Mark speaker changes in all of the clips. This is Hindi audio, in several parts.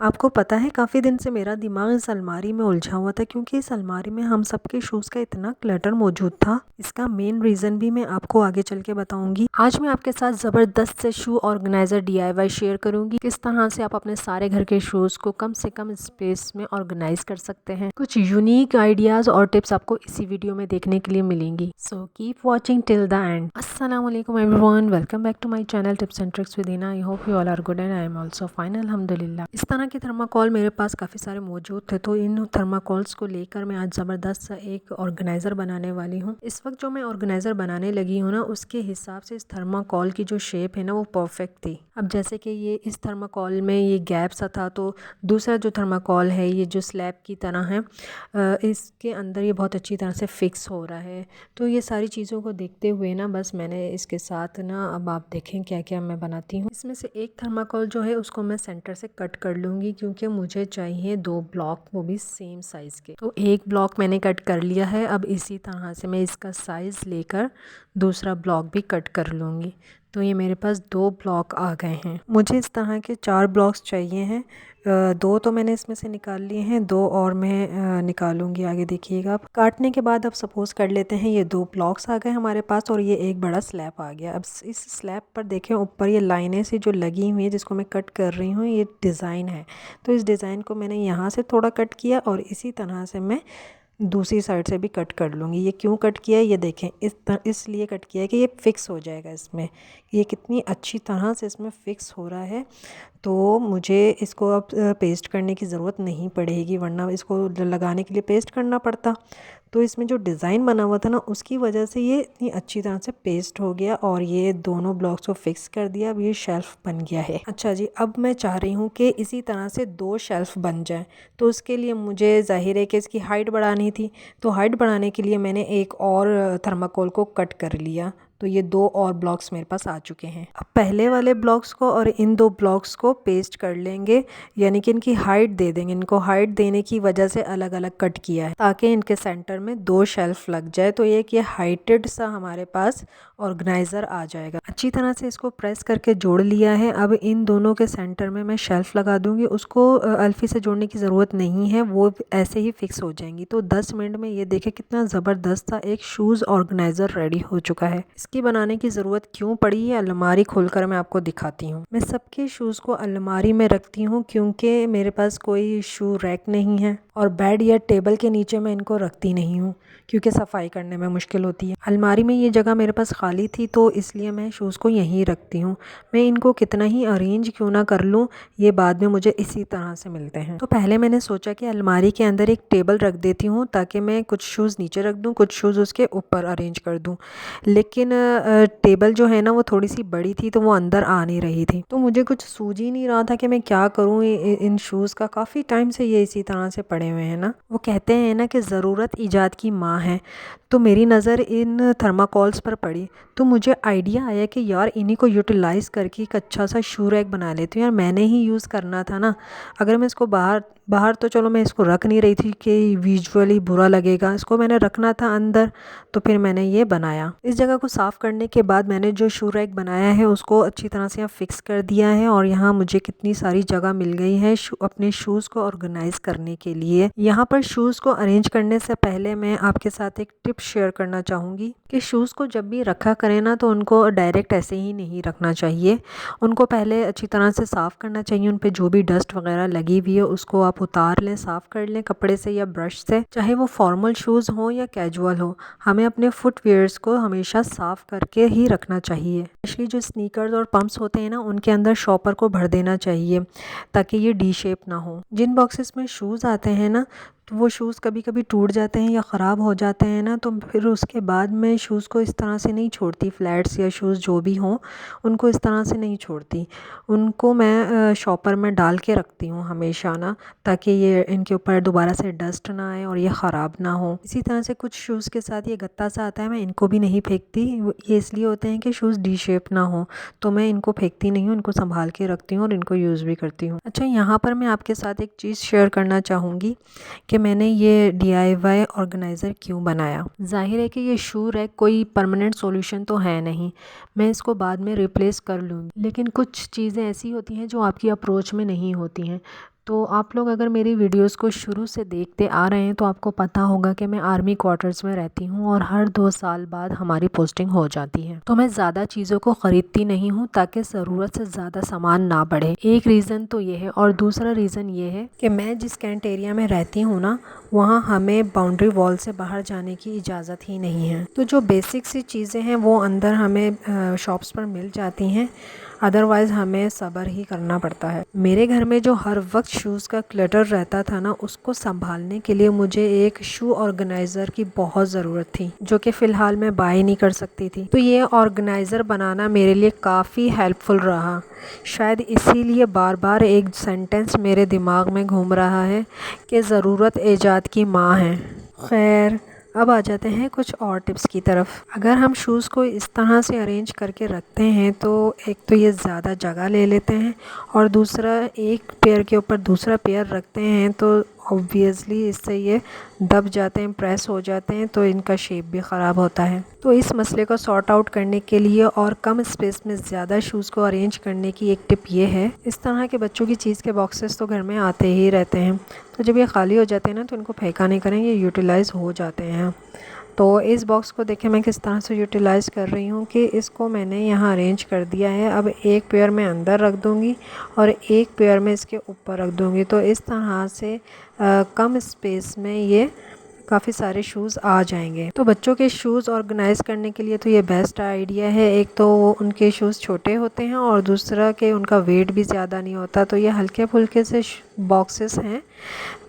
Speaker 1: आपको पता है काफ़ी दिन से मेरा दिमाग इस अलमारी में उलझा हुआ था क्योंकि इस अलमारी में हम सबके शूज़ का इतना क्लटर मौजूद था। इसका मेन रीज़न भी मैं आपको आगे चल के बताऊंगी। आज मैं आपके साथ ज़बरदस्त से शू ऑर्गेनाइज़र DIY शेयर करूंगी। किस तरह से आप अपने सारे घर के शूज़ को कम से कम स्पेस में ऑर्गेनाइज कर सकते हैं। कुछ यूनिक आइडियाज़ और टिप्स आपको इसी वीडियो में देखने के लिए मिलेंगी। So keep watching till the end. अस्सलामुअलैकुम everyone, welcome back to my channel tips and tricks with Hina. I hope you all are good and I am also fine अल्हम्दुलिल्लाह। इस तरह के थर्माकोल मेरे पास काफ़ी सारे मौजूद थे, तो इन थर्माकोल्स को लेकर मैं आज ज़बरदस्त सा एक ऑर्गेनाइज़र बनाने वाली हूँ। इस वक्त जो मैं ऑर्गेनाइज़र बनाने लगी हूँ ना, उसके हिसाब से इस थर्माकोल की जो शेप है ना वो परफेक्ट थी। अब जैसे कि ये इस थर्माकोल में ये गैप सा था, तो दूसरा जो थर्माकोल है ये जो स्लैब की तरह है, इसके अंदर ये बहुत अच्छी तरह से फिक्स हो रहा है। तो ये सारी चीज़ों को देखते हुए ना बस मैंने इसके साथ ना, अब आप देखें क्या क्या मैं बनाती हूँ। इसमें से एक थर्माकोल जो है उसको मैं सेंटर से कट कर लूँगी क्योंकि मुझे चाहिए 2 ब्लॉक, वो भी सेम साइज़ के। तो एक ब्लॉक मैंने कट कर लिया है। अब इसी तरह से मैं इसका साइज़ लेकर दूसरा ब्लॉक भी कट कर लूँगी। तो ये मेरे पास 2 ब्लॉक आ गए हैं। मुझे इस तरह के 4 ब्लॉक्स चाहिए हैं। 2 तो मैंने इसमें से निकाल लिए हैं, 2 और मैं निकालूंगी। आगे देखिएगा। अब काटने के बाद अब सपोज़ कर लेते हैं ये 2 ब्लॉक्स आ गए हमारे पास और ये एक बड़ा स्लैब आ गया। अब इस स्लैब पर देखें, ऊपर ये लाइनें सी जो लगी हुई है जिसको मैं कट कर रही हूँ, ये डिज़ाइन है। तो इस डिज़ाइन को मैंने यहाँ से थोड़ा कट किया और इसी तरह से मैं दूसरी साइड से भी कट कर लूँगी। ये क्यों कट किया है ये देखें, इसलिए कट किया है कि ये फ़िक्स हो जाएगा इसमें। ये कितनी अच्छी तरह से इसमें फ़िक्स हो रहा है, तो मुझे इसको अब पेस्ट करने की ज़रूरत नहीं पड़ेगी, वरना इसको लगाने के लिए पेस्ट करना पड़ता। तो इसमें जो डिज़ाइन बना हुआ था ना, उसकी वजह से ये इतनी अच्छी तरह से पेस्ट हो गया और ये दोनों ब्लॉक्स को फिक्स कर दिया। अब ये शेल्फ़ बन गया है। अच्छा जी, अब मैं चाह रही हूँ कि इसी तरह से 2 शेल्फ़ बन जाए। तो उसके लिए मुझे ज़ाहिर है कि इसकी हाइट बढ़ानी थी। तो हाइट बढ़ाने के लिए मैंने एक और थर्माकोल को कट कर लिया। तो ये 2 और ब्लॉक्स मेरे पास आ चुके हैं। अब पहले वाले ब्लॉक्स को और इन 2 ब्लॉक्स को पेस्ट कर लेंगे, यानी कि इनकी हाइट दे देंगे। इनको हाइट देने की वजह से अलग अलग कट किया है ताकि इनके सेंटर में 2 शेल्फ लग जाए। तो एक ये हाइटेड सा हमारे पास ऑर्गेनाइज़र आ जाएगा। अच्छी तरह से इसको प्रेस करके जोड़ लिया है। अब इन दोनों के सेंटर में मैं शेल्फ लगा दूंगी। उसको अल्फी से जोड़ने की ज़रूरत नहीं है, वो ऐसे ही फिक्स हो जाएंगी। तो 10 मिनट में ये देखें कितना ज़बरदस्त सा एक शूज़ ऑर्गेनाइज़र रेडी हो चुका है। इसकी बनाने की ज़रूरत क्यों पड़ी है, अलमारी खोलकर मैं आपको दिखाती हूँ। मैं सबके शूज़ को अलमारी में रखती हूँ क्योंकि मेरे पास कोई शू रैक नहीं है और बेड या टेबल के नीचे मैं इनको रखती नहीं हूँ क्योंकि सफाई करने में मुश्किल होती है। अलमारी में ये जगह मेरे पास खाली थी, तो इसलिए मैं शूज़ को यहीं रखती हूँ। मैं इनको कितना ही अरेंज क्यों ना कर लूँ, ये बाद में मुझे इसी तरह से मिलते हैं। तो पहले मैंने सोचा कि अलमारी के अंदर एक टेबल रख देती हूँ ताकि मैं कुछ शूज़ नीचे रख दूँ, कुछ शूज़ उसके ऊपर अरेंज कर दूँ। लेकिन टेबल जो है ना वो थोड़ी सी बड़ी थी, तो वो अंदर आ नहीं रही थी। तो मुझे कुछ सूझ ही नहीं रहा था कि मैं क्या करूँ इन शूज़ का। काफ़ी टाइम से ये इसी तरह से पड़े हुए हैं ना। वो कहते हैं ना कि ज़रूरत ईजाद की माँ है। तो मेरी नज़र इन थर्माकोल्स पर पड़ी, तो मुझे आइडिया आया कि यार इन्हीं को यूटिलाइज़ करके एक अच्छा सा शू रैक बना लेती हूँ। यार मैंने ही यूज़ करना था ना। अगर मैं इसको बाहर बाहर तो चलो मैं इसको रख नहीं रही थी कि विजुअली बुरा लगेगा, इसको मैंने रखना था अंदर, तो फिर मैंने ये बनाया। इस जगह को साफ़ करने के बाद मैंने जो शू रैक बनाया है उसको अच्छी तरह से यहाँ फिक्स कर दिया है और यहाँ मुझे कितनी सारी जगह मिल गई है अपने शूज़ को ऑर्गेनाइज़ करने के लिए। यहाँ पर शूज़ को अरेंज करने से पहले मैं आपके साथ एक टिप शेयर करना चाहूँगी कि शूज़ को जब भी रखा करें ना, तो उनको डायरेक्ट ऐसे ही नहीं रखना चाहिए। उनको पहले अच्छी तरह से साफ़ करना चाहिए। उन पे जो भी डस्ट वगैरह लगी हुई है उसको आप उतार लें, साफ़ कर लें कपड़े से या ब्रश से। चाहे वो फॉर्मल शूज़ हो या कैजुअल हो, हमें अपने फुटवेयर्स को हमेशा साफ़ करके ही रखना चाहिए। स्पेशली जो स्नीकर्स और पम्प्स होते हैं ना, उनके अंदर शॉपर को भर देना चाहिए ताकि ये डी शेप ना हो। जिन बॉक्सेस में शूज़ आते हैं ना, तो वो शूज़ कभी कभी टूट जाते हैं या ख़राब हो जाते हैं ना, तो फिर उसके बाद मैं शूज़ को इस तरह से नहीं छोड़ती। फ्लैट्स या शूज़ जो भी हों उनको इस तरह से नहीं छोड़ती। उनको मैं शॉपर में डाल के रखती हूँ हमेशा ना, ताकि ये इनके ऊपर दोबारा से डस्ट ना आए और ये ख़राब ना हो। इसी तरह से कुछ शूज़ के साथ ये गत्ता सा आता है, मैं इनको भी नहीं फेंकती। ये इसलिए होते हैं कि शूज़ डी शेप ना हो, तो मैं इनको फेंकती नहीं हूँ, इनको संभाल के रखती हूँ और इनको यूज़ भी करती हूँ। अच्छा, यहाँ पर मैं आपके साथ एक चीज़ शेयर करना चाहूँगी कि मैंने ये DIY ऑर्गेनाइज़र क्यों बनाया। ज़ाहिर है कि ये शू रैक कोई परमानेंट सॉल्यूशन तो है नहीं, मैं इसको बाद में रिप्लेस कर लूँगी। लेकिन कुछ चीज़ें ऐसी होती हैं जो आपकी अप्रोच में नहीं होती हैं। तो आप लोग अगर मेरी वीडियोस को शुरू से देखते आ रहे हैं तो आपको पता होगा कि मैं आर्मी क्वार्टर्स में रहती हूँ और हर 2 साल बाद हमारी पोस्टिंग हो जाती है। तो मैं ज़्यादा चीज़ों को ख़रीदती नहीं हूँ ताकि ज़रूरत से ज़्यादा सामान ना बढ़े। एक रीज़न तो ये है और दूसरा रीज़न ये है कि मैं जिस कैंट एरिया में रहती हूँ ना, वहाँ हमें बाउंड्री वॉल से बाहर जाने की इजाज़त ही नहीं है। तो जो बेसिक सी चीज़ें हैं वो अंदर हमें शॉप्स पर मिल जाती हैं, अदरवाइज़ हमें सब्र ही करना पड़ता है। मेरे घर में जो हर वक्त शूज़ का क्लटर रहता था ना, उसको संभालने के लिए मुझे एक शू ऑर्गेनाइज़र की बहुत ज़रूरत थी, जो कि फ़िलहाल मैं बाय नहीं कर सकती थी। तो ये ऑर्गेनाइज़र बनाना मेरे लिए काफ़ी हेल्पफुल रहा। शायद इसीलिए बार बार एक सेंटेंस मेरे दिमाग में घूम रहा है कि ज़रूरत ईजाद की माँ है। खैर, अब आ जाते हैं कुछ और टिप्स की तरफ। अगर हम शूज़ को इस तरह से अरेंज करके रखते हैं तो एक तो ये ज़्यादा जगह ले लेते हैं और दूसरा एक पेयर के ऊपर दूसरा पेयर रखते हैं तो ऑब्वियसली इससे ये दब जाते हैं, प्रेस हो जाते हैं, तो इनका शेप भी ख़राब होता है। तो इस मसले को सॉर्ट आउट करने के लिए और कम स्पेस में ज़्यादा शूज़ को अरेंज करने की एक टिप ये है, इस तरह के बच्चों की चीज़ के बॉक्सेस तो घर में आते ही रहते हैं, तो जब ये खाली हो जाते हैं ना तो इनको फेंका नहीं करें, ये यूटिलाइज़ हो जाते हैं। तो इस बॉक्स को देखें मैं किस तरह से यूटिलाइज़ कर रही हूँ कि इसको मैंने यहाँ अरेंज कर दिया है। अब एक पेयर मैं अंदर रख दूँगी और एक पेयर मैं इसके ऊपर रख दूँगी, तो इस तरह से कम स्पेस में ये काफ़ी सारे शूज़ आ जाएंगे। तो बच्चों के शूज़ ऑर्गेनाइज़ करने के लिए तो ये बेस्ट आइडिया है। एक तो उनके शूज़ छोटे होते हैं और दूसरा कि उनका वेट भी ज़्यादा नहीं होता, तो ये हल्के फुल्के से बॉक्सेस हैं।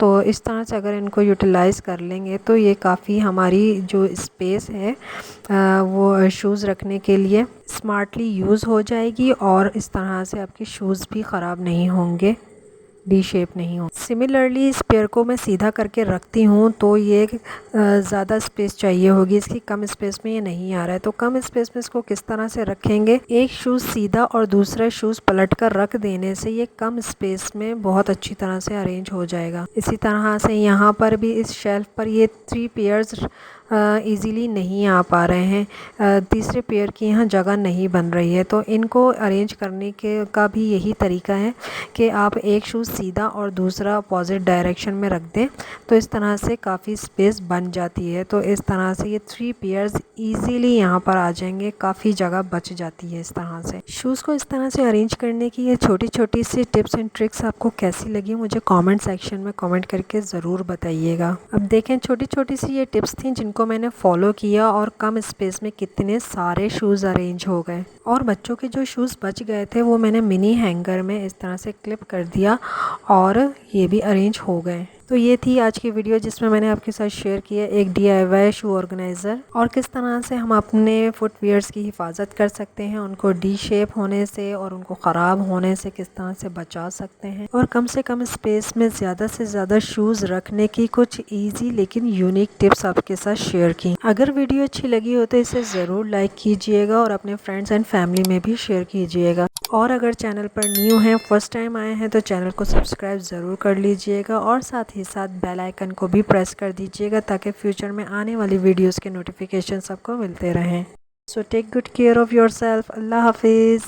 Speaker 1: तो इस तरह से अगर इनको यूटिलाइज़ कर लेंगे तो ये काफ़ी हमारी जो स्पेस है वो शूज़ रखने के लिए स्मार्टली यूज़ हो जाएगी और इस तरह से आपके शूज़ भी ख़राब नहीं होंगे, डी शेप नहीं हो। सिमिलरली इस पेयर को मैं सीधा करके रखती हूँ तो ये ज़्यादा स्पेस चाहिए होगी, इसकी कम स्पेस में ये नहीं आ रहा है। तो कम स्पेस में इसको किस तरह से रखेंगे, एक शूज़ सीधा और दूसरा शूज़ पलट कर रख देने से ये कम स्पेस में बहुत अच्छी तरह से अरेंज हो जाएगा। इसी तरह से यहाँ पर भी इस शेल्फ पर ये 3 पेयर्स ईज़िली नहीं आ पा रहे हैं, तीसरे पेयर की यहाँ जगह नहीं बन रही है। तो इनको अरेंज करने के का भी यही तरीका है कि आप एक शूज़ सीधा और दूसरा अपोजिट डायरेक्शन में रख दें, तो इस तरह से काफ़ी स्पेस बन जाती है। तो इस तरह से ये 3 पेयर्स ईज़िली यहाँ पर आ जाएंगे, काफ़ी जगह बच जाती है इस तरह से। शूज़ को इस तरह से अरेंज करने की ये छोटी छोटी सी टिप्स एंड ट्रिक्स आपको कैसी लगी, मुझे कमेंट सेक्शन में कमेंट करके ज़रूर बताइएगा। अब देखें, छोटी छोटी सी ये टिप्स थी जिनको मैंने फॉलो किया और कम स्पेस में कितने सारे शूज़ अरेंज हो गए। और बच्चों के जो शूज़ बच गए थे वो मैंने मिनी हैंगर में इस तरह से क्लिप कर दिया और ये भी अरेंज हो गए। तो ये थी आज की वीडियो जिसमें मैंने आपके साथ शेयर किया एक DIY शू ऑर्गेनाइज़र और किस तरह से हम अपने फुटवियर्स की हिफाजत कर सकते हैं, उनको डी शेप होने से और उनको ख़राब होने से किस तरह से बचा सकते हैं और कम से कम स्पेस में ज़्यादा से ज़्यादा शूज़ रखने की कुछ ईजी लेकिन यूनिक टिप्स आपके साथ शेयर की। अगर वीडियो अच्छी लगी हो तो इसे ज़रूर लाइक कीजिएगा और अपने फ्रेंड्स एंड फैमिली में भी शेयर कीजिएगा। और अगर चैनल पर न्यू हैं, फर्स्ट टाइम आए हैं, तो चैनल को सब्सक्राइब ज़रूर कर लीजिएगा और साथ ही साथ बेल आइकन को भी प्रेस कर दीजिएगा ताकि फ्यूचर में आने वाली वीडियोस के नोटिफिकेशन सबको मिलते रहें। So take good care of yourself. अल्लाह हाफिज़।